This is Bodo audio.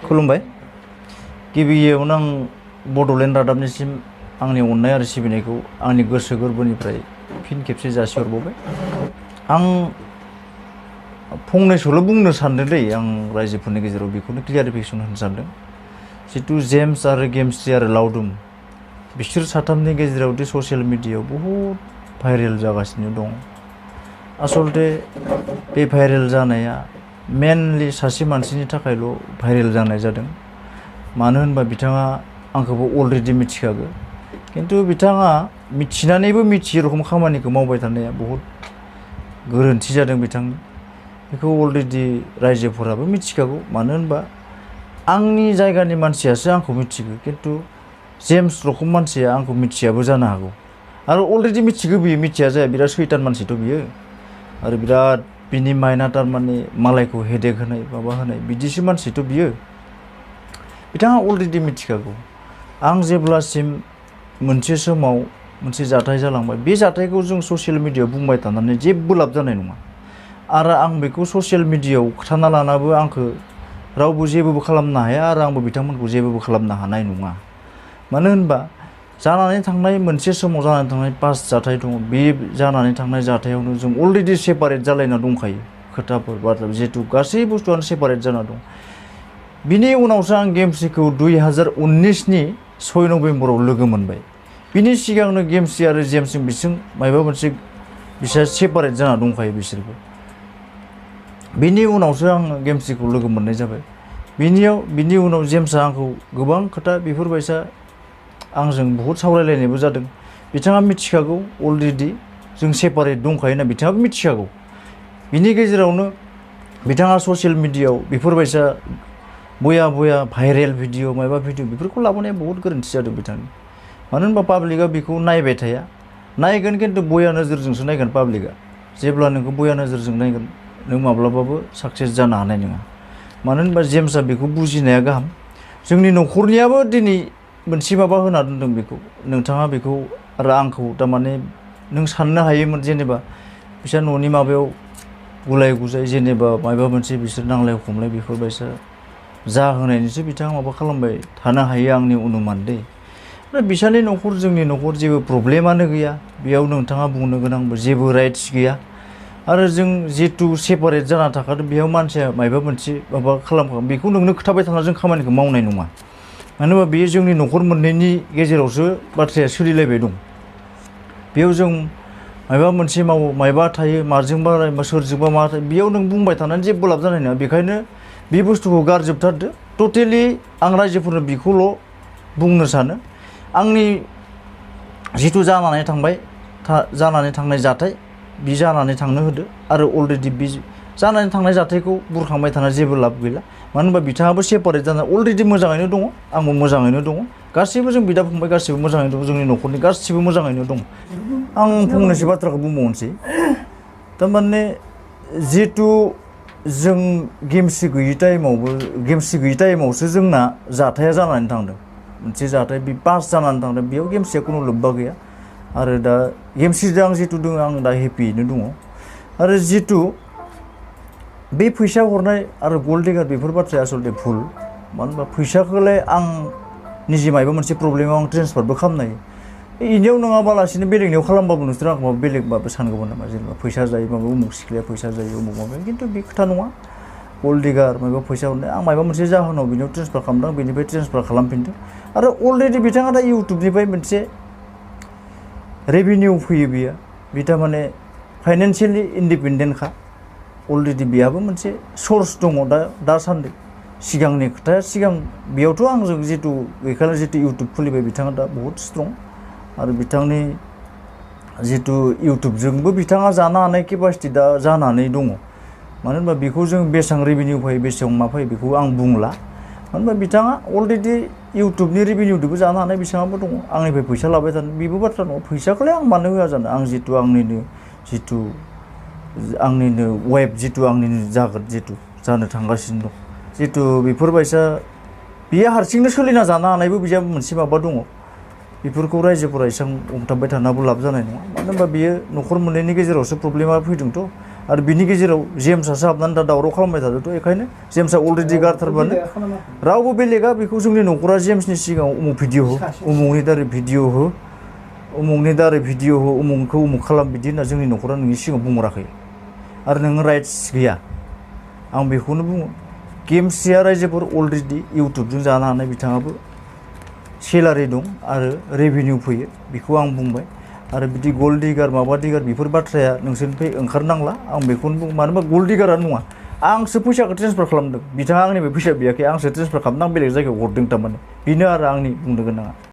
खुलुमबाय गिबियावनो आं बड'लेण्ड रादाबनिसिम आंनि अननाय आरो सिबिनायखौ आंनि गोसो गोरबोनिफ्राय फिन खेबसे जासिहरबावबाय। आं फंनैसोल' बुंनो सानदों दै, आं रायजोफोरनि गेजेराव बेखौनो क्लियारिफिकेसन होनो सानदों। जितु जेम्स आरो गेमस्रि आरो लाउदुम बिसोर साथामनि गेजेराव दि ससियेल मिडियायाव बहुद भाइरेल जागासिनो दं। आसलते बे भाइरेल जानाया मेनलि सासे मानसिनि थाखायल' भाइरेल जानाय जादों। मानो होनबा बिथाङा आंखौबो अलरेडि मिथिखागौ, किन्तु बिथाङा मिथिनानैबो मिथियै रखम खामानिखौ मावबाय थानाया बहुद गोरोन्थि जादों बिथांनि। बेखौ अलरेडि रायजोफोराबो मिथिखागौ। मानो होनबा आंनि जायगानि मानसियासो आंखौ मिथिगौ, किन्तु जेम्स रखम मानसिया आंखौ मिथियाबो जानो हागौ। आरो अलरेडि मिथिगौ, बियो मिथिया जाया, बिराद सैतान मानसिथ' बियो। आरो बिराद बिनि माइन्डआ थारमाने मालायखौ हेडेक होनाय माबा होनाय बिदिसो मानसिथ' बियो। बिथाङा अलरेडि मिथिखागौ। आं जेब्लासिम मोनसे समाव मोनसे जाथाय जालांबाय, बे जाथायखौ जों ससियेल मिडियायाव बुंबाय थानानै जेबो लाब जानाय नङा। आरो आं बेखौ ससियेल मिडियायाव खिथाना लानाबो आंखौ रावबो जेबोबो खालामनो हाया, आरो आंबो बिथांमोनखौ जेबोबो खालामनो हानाय नङा। मानो होनबा जानानै थांनाय मोनसे समाव जानानै थांनाय पास्ट जाथाय दङ। बे जानानै थांनाय जाथायावनो जों अलरेडि सेपारेट जालायना दंखायो। खोथाफोर बाथ्रा जिहेतु गासै बुस्थुआनो सेपारेट जाना दं। बिनि उनावसो आं गेमस्रिखौ 2019नि 6 नभेम्बराव लोगो मोनबाय। बिनि सिगांनो गेमस्रि आरो जेम्सजों बिसोर माबा मोनसे बिसोर सेपारेट जाना दंखायो बिसोरबो। बिनि उनावसो आं गेमस्रिखौ लोगो मोननाय जाबाय। बिनि उनाव जेम्सआ आंखौ गोबां खोथा बेफोरबायसा आंजों बहुद सावरायलायनायबो जादों। बिथाङा मिथिखागौ अलरेडि जों सेपारेट दंखायो होनना बिथाङाबो मिथिखागौ। बिनि गेजेरावनो बिथाङा ससियेल मिडियायाव बेफोरबायसा बया भाइरेल भिडिअ माबा भिडिअ बेफोरखौ लाबोनाया बहुत गोरोन्थि जादों बिथांनि। मानो होनबा पाब्लिकआ बेखौ नायबाय थाया, नायगोन किन्तु बया नोजोरजोंसो नायगोन पाब्लिकआ। जेब्ला नोंखौ बया नोजोरजों नायगोन नों माब्लाबाबो साक्सेस जानो हानाय नङा। मानो होनबा जेम्सआ बेखौ बुजिनाया गाहाम। जोंनि न'खरनियाबो दिनै मोनसे माबा होना दोनदों बेखौ, नोंथाङा बेखौ आरो आंखौ थारमाने नों साननो हायोमोन जेनेबा बिसोर न'नि माबायाव गुलाय गुजाय जेनेबा माबा मोनसे बिसोर नांलाय खमलाय बेफोरबायसा जाहोनायनिसो बिथाङा माबा खालामबाय थानो हायो आंनि अनुमान दै। आरो बिसोरनि न'खर जोंनि न'खर जेबो प्रब्लेमानो गैया, बेयाव नोंथाङा बुंनो गोनांबो जेबो राइट्स गैया। आरो जों जिहेतु सेपारेट जाना थाखादों, बेयाव मानसिया माबा मोनसे माबा खालामखागोन बेखौ नोंनो खोथाबाय थाना जों खामानिखौ मावनाय नङा। मानो होनबा बेयो जोंनि न'खर मोननैनि गेजेरावसो बाथ्राया सोलिलायबाय दं। बेयाव जों माबा मोनसे मावो, माबा थायो, माजोंबा सोरजोंबा मा थायो, बेयाव नों बुंबाय थानानै जेबो लाब जानाय नङा। बेखायनो बे बुस्थुखौ गारजोबथारदो। टटेलि आं रायजोफोरनो बेखौल' बुंनो सानो, आंनि जिथु जानानै थांनाय जाथाय बे जानानै थांनो होदो। आरो अलरेडि बे जानानै थांनाय जाथायखौ बुरखांबाय थाना जेबो लाब गैला। मानो होनबा बिथाङाबो सेपारेट जाना अलरेडि मोजाङैनो दङ, आंबो मोजाङैनो दङ, गासैबो जों बिदा फंबाय गासैबो मोजाङैनो दं, जोंनि न'खरनि गासैबो मोजाङैनो दं। आं फंनैसो बाथ्राखौ बुंबावनोसै। थारमाने जिहेतु जों गेमस्रि गैयि टाइमावसो जोंना जाथाया जानानै थांदों। मोनसे जाथाय बे पास जानानै थांदों, बेयाव गेमस्रिया खुनु लोब्बा गैया। आरो दा गेमस्रिजों आं जितु दङ, आं दा हेपियैनो दङ। आरो जितु बे फैसा हरनाय आरो गल्ड डिगार बेफोर बाथ्राया आसलते भुल। मानो होनबा फैसाखौलाय आं निजे माबा मोनसे प्रब्लेमाव आं ट्रेन्सफारबो खालामनो हायो। इनियाव नङाबालासिनो बेलेगनियाव खालामबाबो नोंसोर आंखौ बेलेगबाबो सानगौमोन नामा, जेनेबा फैसा जायो माबा उमुक सिख्लाया फैसा जायो उमुक माबा, किन्तु बे खोथा नङा। गल्ड डिगार माबा फैसा हरनाय, आं माबा मोनसे जाहोनाव बिनियाव ट्रेन्सफार खालामदों, बेनिफ्राय ट्रेन्सफार खालामफिनदों। आरो अलरेडि बिथाङा दा इउटुबनिफ्राय मोनसे रेभिनिउ फैयो, बे थारमाने फाइनान्सियेलि इन्डिपेन्डेन्टखा। अलरेडि बेहाबो मोनसे सर्स दङ दासान्दि। सिगांनि खोथाया सिगां, बेयावथ' आंजों जितु गैखाला, जितु इउटुब खुलिबाय बिथाङा दा बहुत स्ट्रं। आरो बिथांनि जितु इउटुबजोंबो बिथाङा जानो हानाय केपासिटि दा जानानै दङ। मानो होनबा बेखौ जों बेसेबां रेभिनिउ फैयो बेसेबां मा फैयो बेखौ आं बुंला। मानो होनबा बिथाङा अलरेडि इउटुबनि रेभिनिउजोंबो जानो हानाय बेसेबांबो दङ। आंनिफ्राय फैसा लाबाय थानो बेबो बाथ्रा नङा। फैसाखौलाय आं मानो होआ जानो, आं जितु आंनिनो वेब जितु आंनिनो जानो थांगासिनो दं। जितु बेफोरबायसा बेयो हारसिंनो सोलिना जानो हानायबो बिहा मोनसे माबा दङ। बेफोरखौ रायजोफोरा एसेबां हमथाबबाय थानाबो लाब जानाय नङा। मानो होनबा बेयो न'खर मोननैनि गेजेरावसो प्रब्लेमा फैदोंथ'। आरो बिनि गेजेराव जेम्सआसो हाबनानै दा दावराव खालामबाय थादोंथ' बेखायनो जेम्सआ अलरेडि गारथारबानो रावबो बेलेगा बेखौ जोंनि न'खरा जेम्सनि सिगाङाव उमुक भिडिअ हो उमुकनि दारै भिडिअ हो उमुकनि दारै भिडिअ हो उमुकखौ उमुक खालाम बिदि होनना जोंनि न'खरा नोंनि सिगाङाव बुंहराखै आरो नोङो राइट्स गैया आं बेखौनो बुङो गेमस्रिया रायजोफोर अलरेडि इउटुबजों जानो हानाय बिथाङाबो सेलारि दं आरो रेभिनिउ फैयो बेखौ आं बुंबाय आरो बिदि गल्ड डिगार माबा डिगार बेफोर बाथ्राया नोंसोरनिफ्राय ओंखारनांला आं बेखौनो बुङो मानो होनबा गल्ड डिगारानो नङा आंसो फैसाखौ ट्रेन्सफार खालामदों बिथाङा आंनिफ्राय फैसा बियाखै आंसो ट्रेन्सफार खालामदों आं बेलेग जायगायाव हरदों थारमाने बेनो आरो आंनि बुंनो गोनाङा